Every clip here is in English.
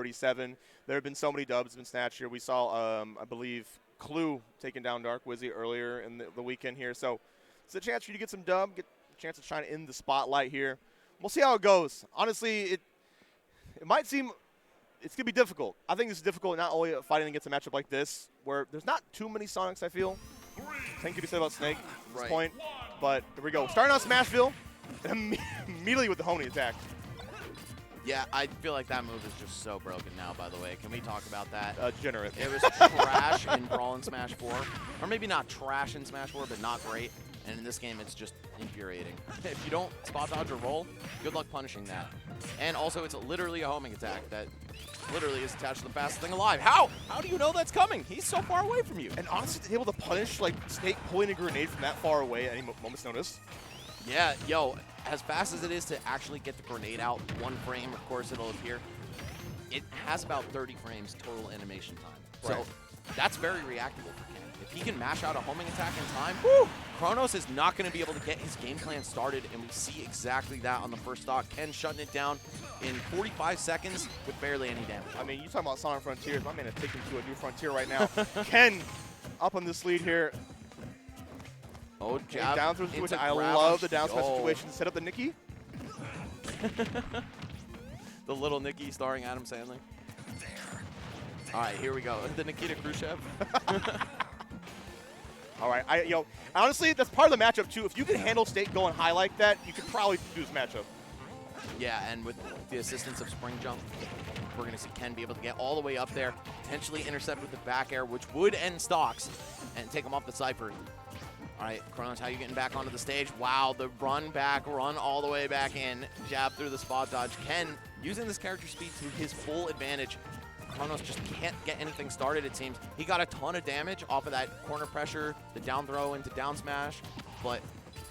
137. There have been so many dubs been snatched here. We saw, I believe, Clue taking down Dark Wizzy earlier in the weekend here. So it's a chance for you to get some dub, get a chance to shine in the spotlight here. We'll see how it goes. Honestly, it might seem it's going to be difficult. I think this is difficult not only fighting against a matchup like this, where there's not too many Sonics, I feel. Same can be said about Snake at this point. But here we go. Starting on Smashville, immediately with the homing attack. Yeah, I feel like that move is just so broken now, by the way. Can we talk about that? Degenerate. It was trash in Brawl and Smash 4. Or maybe not trash in Smash 4, but not great. And in this game, it's just infuriating. If you don't spot dodge or roll, good luck punishing that. And also, it's literally a homing attack that literally is attached to the fastest thing alive. How? How do you know that's coming? He's so far away from you. And honestly, to be able to punish like Snake pulling a grenade from that far away at any moment's notice. Yeah, yo, as fast as it is to actually get the grenade out, 1 frame, of course it'll appear, it has about 30 frames total animation time. Right. So that's very reactable for Ken. If he can mash out a homing attack in time, woo, Chronos is not going to be able to get his game plan started, and we see exactly that on the first stock. Ken shutting it down in 45 seconds with barely any damage. I mean, you talking about Sonic Frontiers. My man is taking to a new frontier right now. Ken up on this lead here. Oh, jab down through the situation. I grab love him. the down smash situation. Set up the Nikki. The little Nikki starring Adam Sandler. All right, here we go. The Nikita Khrushchev. All right, honestly, that's part of the matchup too. If you can handle Snake going high like that, you could probably do this matchup. Yeah, and with the assistance of Spring Jump, we're going to see Ken be able to get all the way up there, potentially intercept with the back air, which would end stocks, and take him off the Cypher. All right, Chronos, how you getting back onto the stage? Wow, the run back, run all the way back in, jab through the spot dodge. Ken using this character speed to his full advantage. Chronos just can't get anything started, it seems. He got a ton of damage off of that corner pressure, the down throw into down smash, but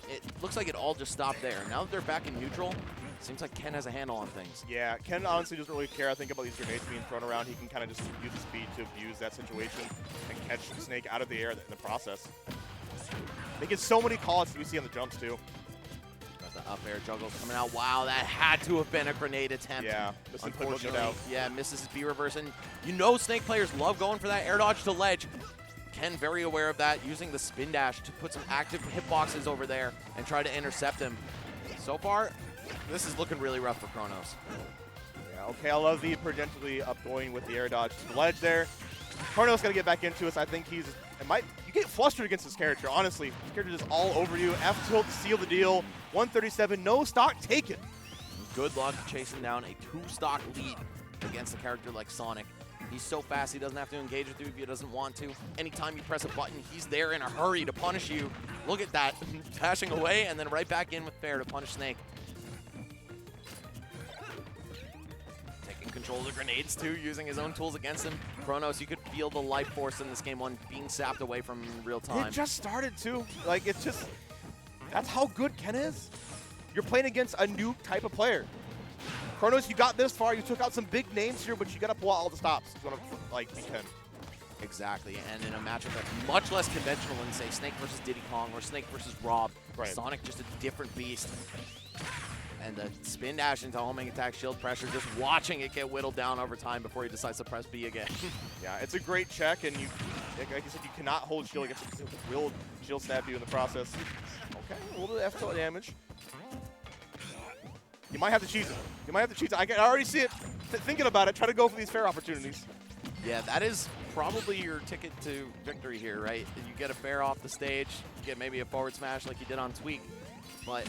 it looks like it all just stopped there. Now that they're back in neutral, it seems like Ken has a handle on things. Yeah, Ken honestly doesn't really care, I think, about these grenades being thrown around. He can kind of just use the speed to abuse that situation and catch Snake out of the air in the process. They get so many calls that we see on the jumps, too. Got the up air juggles coming out. Wow, that had to have been a grenade attempt. Yeah, unfortunately, yeah, misses his B reverse. And you know Snake players love going for that air dodge to ledge. Ken very aware of that, using the spin dash to put some active hitboxes over there and try to intercept him. So far, this is looking really rough for Chronos. Yeah, okay, I love the potentially up going with the air dodge to the ledge there. Chronos got to get back into us. I think you get flustered against this character, honestly. This character is all over you. F tilt to seal the deal. 137, no stock taken. Good luck chasing down a 2-stock lead against a character like Sonic. He's so fast, he doesn't have to engage with you if he doesn't want to. Anytime you press a button, he's there in a hurry to punish you. Look at that, dashing away and then right back in with fair to punish Snake. Taking control of the grenades too, using his own tools against him. Chronos, you could feel the life force in this game one being sapped away from him in real time. It just started too. Like, it's just, that's how good Ken is. You're playing against a new type of player. Chronos, you got this far. You took out some big names here, but you got to pull out all the stops. It's going to, like, be Ken. Exactly, and in a matchup that's much less conventional than, say, Snake versus Diddy Kong or Snake versus Rob. Right. Sonic just a different beast. And the spin dash into homing attack, shield pressure, just watching it get whittled down over time before he decides to press B again. Yeah, it's a great check, and you, like you said, you cannot hold shield against it. It will shield snap you in the process. Okay, a little bit of F-tilt damage. You might have to cheese it. You might have to cheese it. I can already see it. Thinking about it, try to go for these fair opportunities. Yeah, that is probably your ticket to victory here, right? You get a fair off the stage, you get maybe a forward smash like you did on Tweak, but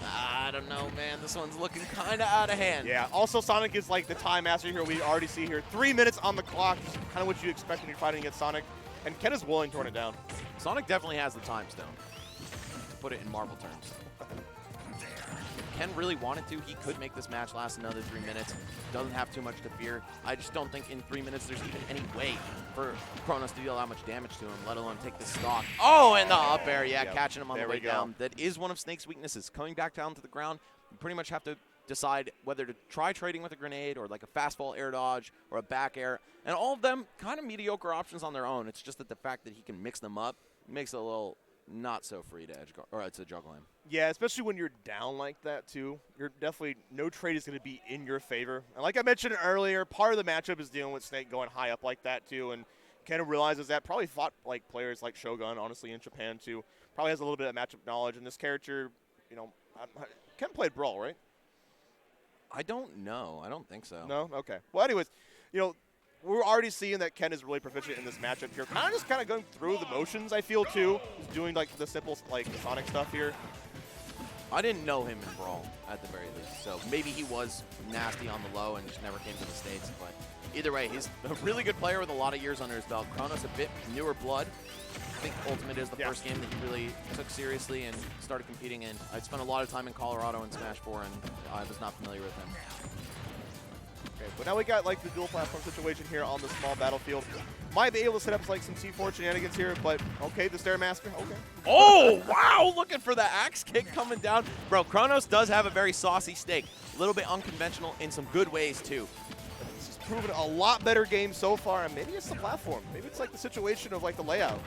I don't know, man. This one's looking kind of out of hand. Yeah, also Sonic is like the time master here. We already see here 3 minutes on the clock, just kind of what you expect when you're fighting against Sonic, and Ken is willing to run it down. Sonic definitely has the time stone, to put it in Marvel terms. Ken really wanted to, he could make this match last another 3 minutes. Doesn't have too much to fear. I just don't think in 3 minutes there's even any way for Chronos to deal that much damage to him, let alone take the stock. Oh, and the up air, yeah, catching him on the way down. That is one of Snake's weaknesses. Coming back down to the ground, you pretty much have to decide whether to try trading with a grenade or like a fastball air dodge or a back air. And all of them kind of mediocre options on their own. It's just that the fact that he can mix them up makes it a little not so free to edge guard, or to juggle him. Yeah, especially when you're down like that, too. You're definitely, no trade is going to be in your favor. And like I mentioned earlier, part of the matchup is dealing with Snake going high up like that, too. And Ken realizes that. Probably fought like players like Shogun, honestly, in Japan, too. Probably has a little bit of matchup knowledge. And this character, you know, Ken played Brawl, right? I don't know. I don't think so. No? Okay. Well, anyways, you know, we're already seeing that Ken is really proficient in this matchup here. Kind of going through the motions, I feel, too. He's doing, like, the simple, like, Sonic stuff here. I didn't know him in Brawl, at the very least. So maybe he was nasty on the low and just never came to the States. But either way, he's a really good player with a lot of years under his belt. Chronos, a bit newer blood. I think Ultimate is the first game that he really took seriously and started competing in. I spent a lot of time in Colorado in Smash 4, and I was not familiar with him. Okay, but now we got like the dual platform situation here on the small battlefield. Might be able to set up like some C4 shenanigans here, but okay, the Stairmaster, okay. Oh, wow, looking for the axe kick coming down. Bro, Chronos does have a very saucy stake. A little bit unconventional in some good ways, too. This has proven a lot better game so far, and maybe it's the platform. Maybe it's like the situation of like the layout.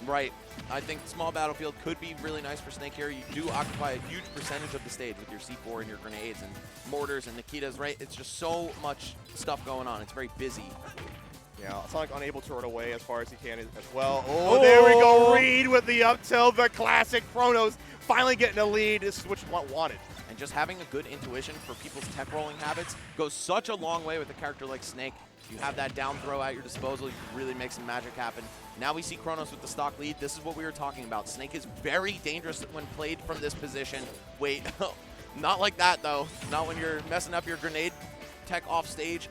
Right. I think small battlefield could be really nice for Snake here. You do occupy a huge percentage of the stage with your C4 and your grenades and mortars and Nikitas, right? It's just so much stuff going on. It's very busy. Yeah, Sonic unable to run away as far as he can as well. Oh, there we go. Reed with the up tilt, the classic Chronos finally getting a lead. This is what you wanted. And just having a good intuition for people's tech rolling habits goes such a long way with a character like Snake. You have that down throw at your disposal, you can really make some magic happen. Now we see Chronos with the stock lead. This is what we were talking about. Snake is very dangerous when played from this position. Wait, not like that though. Not when you're messing up your grenade tech off stage.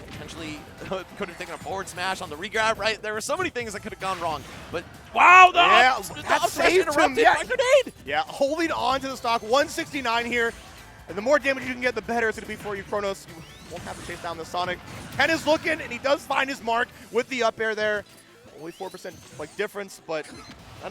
Potentially could have taken a forward smash on the regrab, right? There were so many things that could have gone wrong. But wow, that saved him. Yeah. My grenade. Yeah, holding on to the stock. 169 here. And the more damage you can get, the better it's going to be for you, Chronos. You won't have to chase down the Sonic. Ken is looking, and he does find his mark with the up air there. Only 4% like difference, but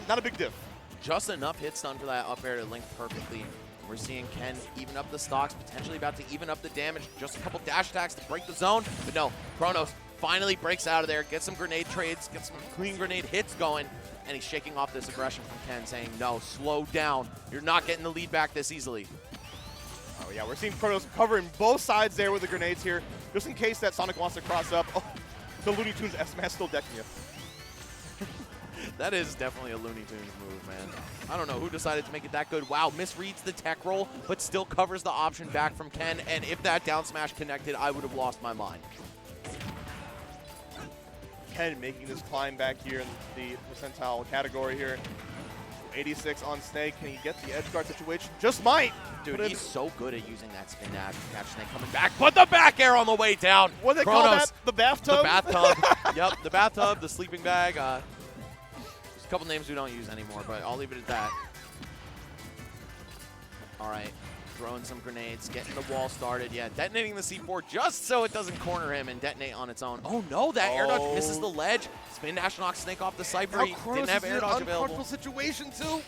not a big diff. Just enough hit stun for that up air to link perfectly. We're seeing Ken even up the stocks, potentially about to even up the damage. Just a couple dash attacks to break the zone. But no, Chronos finally breaks out of there, gets some grenade trades, gets some clean grenade hits going, and he's shaking off this aggression from Ken, saying, no, slow down. You're not getting the lead back this easily. Oh, yeah, we're seeing Chronos covering both sides there with the grenades here, just in case that Sonic wants to cross up. Oh, the Looney Tunes S-Mass still decking you. That is definitely a Looney Tunes move, man. I don't know who decided to make it that good. Wow, misreads the tech roll, but still covers the option back from Ken. And if that down smash connected, I would have lost my mind. Ken making this climb back here in the percentile category here. 86 on Snake. Can he get the edge guard situation? Just might. Dude, he's so good at using that spin dash to catch Snake coming back. Put the back air on the way down. What do they call that? The bathtub? The bathtub. Yep, the bathtub, the sleeping bag. There's a couple names we don't use anymore, but I'll leave it at that. All right, throwing some grenades, getting the wall started. Yeah, detonating the C4 just so it doesn't corner him and detonate on its own. Oh no, that air dodge misses the ledge. Spin dash knocks Snake off the Cypher. He didn't have air dodge available. Situation too.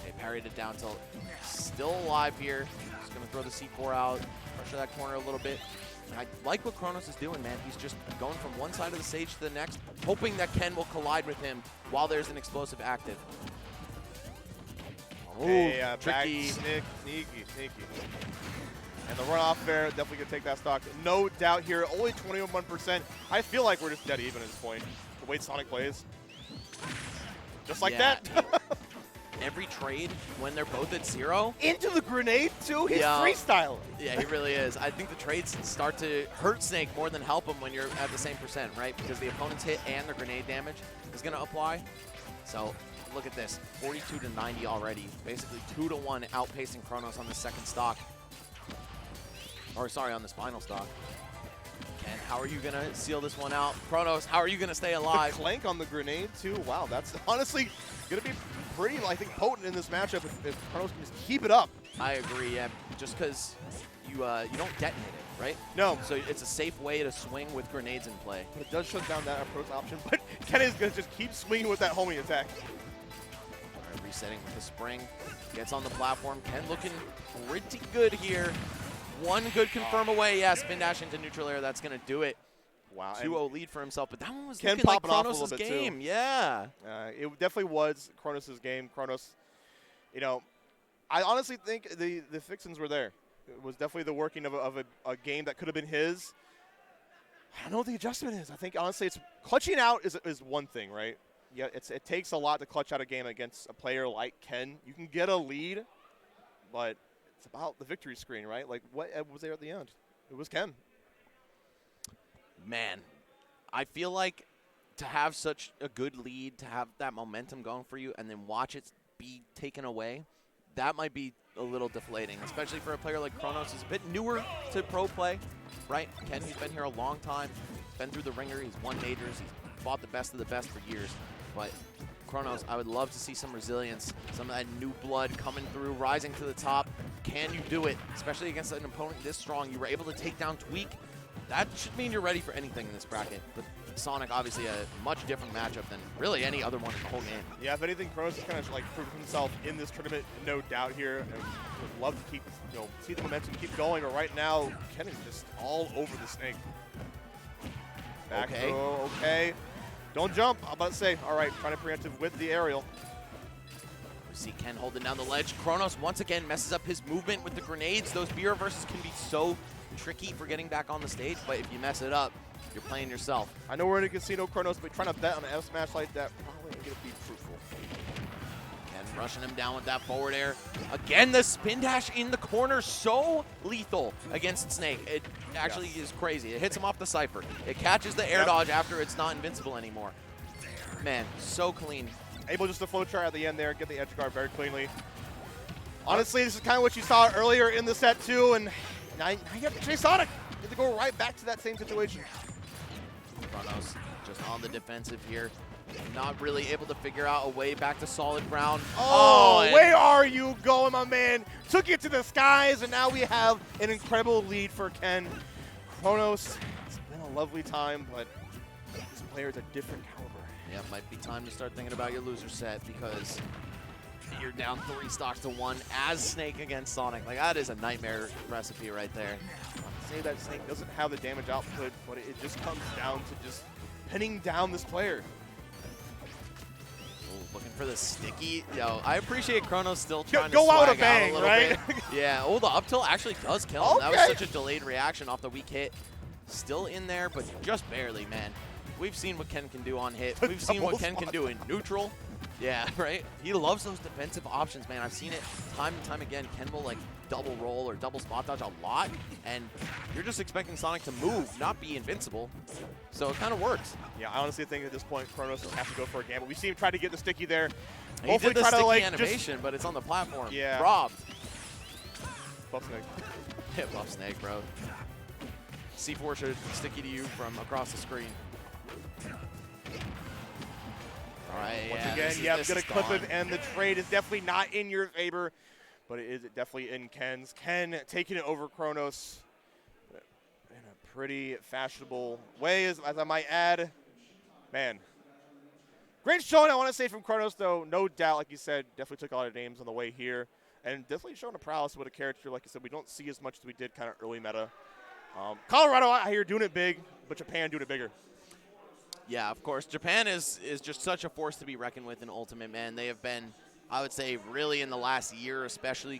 They parried it down till still alive here. Just gonna throw the C4 out, pressure that corner a little bit. I like what Chronos is doing, man. He's just going from one side of the stage to the next, hoping that Ken will collide with him while there's an explosive active. Oh, tricky. Sneaky. And the runoff there, definitely going to take that stock. No doubt here, only 21%. I feel like we're just dead even at this point. The way Sonic plays. Just like that. Every trade, when they're both at 0. Into the grenade, too. He's freestyling. Yeah, he really is. I think the trades start to hurt Snake more than help him when you're at the same percent, right? Because the opponent's hit and their grenade damage is going to apply. So look at this, 42 to 90 already. Basically 2-to-1 outpacing Chronos on the second stock. Or sorry, on this final stock. Ken, how are you going to seal this one out? Chronos, how are you going to stay alive? The clank on the grenade, too. Wow, that's honestly going to be pretty, I think, potent in this matchup if Chronos can just keep it up. I agree, yeah. Just because you don't detonate it, right? No. So it's a safe way to swing with grenades in play. But it does shut down that approach option. But Ken is going to just keep swinging with that homing attack. All right, resetting with the spring. Gets on the platform. Ken looking pretty good here. One good confirm away. Yeah, spin dash into neutral air. That's going to do it. Wow. 2-0 lead for himself, but that one was Ken looking like popping off a Chronos' little bit, too. game. Yeah. It definitely was Chronos' game. Chronos, you know, I honestly think the fixins were there. It was definitely the working of a game that could have been his. I don't know what the adjustment is. I think, honestly, it's clutching out is one thing, right? Yeah, it takes a lot to clutch out a game against a player like Ken. You can get a lead, but it's about the victory screen, right? Like, what was there at the end? It was Ken. Man, I feel like to have such a good lead, to have that momentum going for you, and then watch it be taken away, that might be a little deflating, especially for a player like Chronos who's a bit newer to pro play, right? Ken, he's been here a long time, been through the ringer, he's won majors, he's fought the best of the best for years. But Chronos, I would love to see some resilience, some of that new blood coming through, rising to the top. Can you do it, especially against an opponent this strong? You were able to take down Tweak. That should mean you're ready for anything in this bracket. But Sonic, obviously a much different matchup than really any other one in the whole game. Yeah, if anything, Chronos has kind of like proved himself in this tournament, no doubt here. And would love to keep, see the momentum keep going. But right now, Ken is just all over the snake. Back throw, okay. Don't jump. I'm about to say, all right, trying to preemptive with the aerial. We see Ken holding down the ledge. Chronos once again messes up his movement with the grenades. Those B reverses can be so tricky for getting back on the stage, but if you mess it up, you're playing yourself. I know we're in a casino, Chronos, but trying to bet on an F smash like that probably ain't gonna be fruitful. Ken rushing him down with that forward air. Again, the spin dash in the corner, so lethal against Snake. It actually is crazy. It hits him off the Cypher. It catches the air dodge after it's not invincible anymore. Man, so clean. Able just to flow chart at the end there, get the edge guard very cleanly. Honestly, this is kind of what you saw earlier in the set too, and now you have to chase Sonic. You have to go right back to that same situation. Chronos just on the defensive here. Not really able to figure out a way back to solid ground. Oh, where are you going, my man? Took it to the skies, and now we have an incredible lead for Ken. Chronos, it's been a lovely time, but this player is a different caliber. Yeah, it might be time to start thinking about your loser set because you're down 3 stocks to 1 as Snake against Sonic. Like, that is a nightmare recipe right there. I'd say that Snake doesn't have the damage output, but it just comes down to just pinning down this player. Looking for the sticky. I appreciate Chronos still trying to go out swag a bang, a little right? bit. Yeah. Oh, the up tilt actually does kill him. That was such a delayed reaction off the weak hit. Still in there, but just barely, man. We've seen what Ken can do on hit. We've seen what Ken can do in neutral. Yeah, right? He loves those defensive options, man. I've seen it time and time again. Ken will, like, double roll or double spot dodge a lot, and you're just expecting Sonic to move, not be invincible. So it kind of works. Yeah, I honestly think at this point, Chronos has to go for a gamble. We've seen him try to get the sticky there. He did the sticky animation, but it's on the platform. Yeah. Robbed. Buff Snake. Hit Buff Snake, bro. C4 should sticky to you from across the screen. All right, Once again, yeah, I'm going to clip him, and the trade is definitely not in your favor, but it is definitely in Ken's. Ken taking it over Chronos in a pretty fashionable way, as I might add. Man. Great showing, I want to say, from Chronos, though. No doubt, like you said, definitely took a lot of names on the way here, and definitely showing a prowess with a character, like you said, we don't see as much as we did kind of early meta. Colorado out here doing it big, but Japan doing it bigger. Yeah, of course. Japan is just such a force to be reckoned with in Ultimate, man. They have been, I would say, really in the last year especially,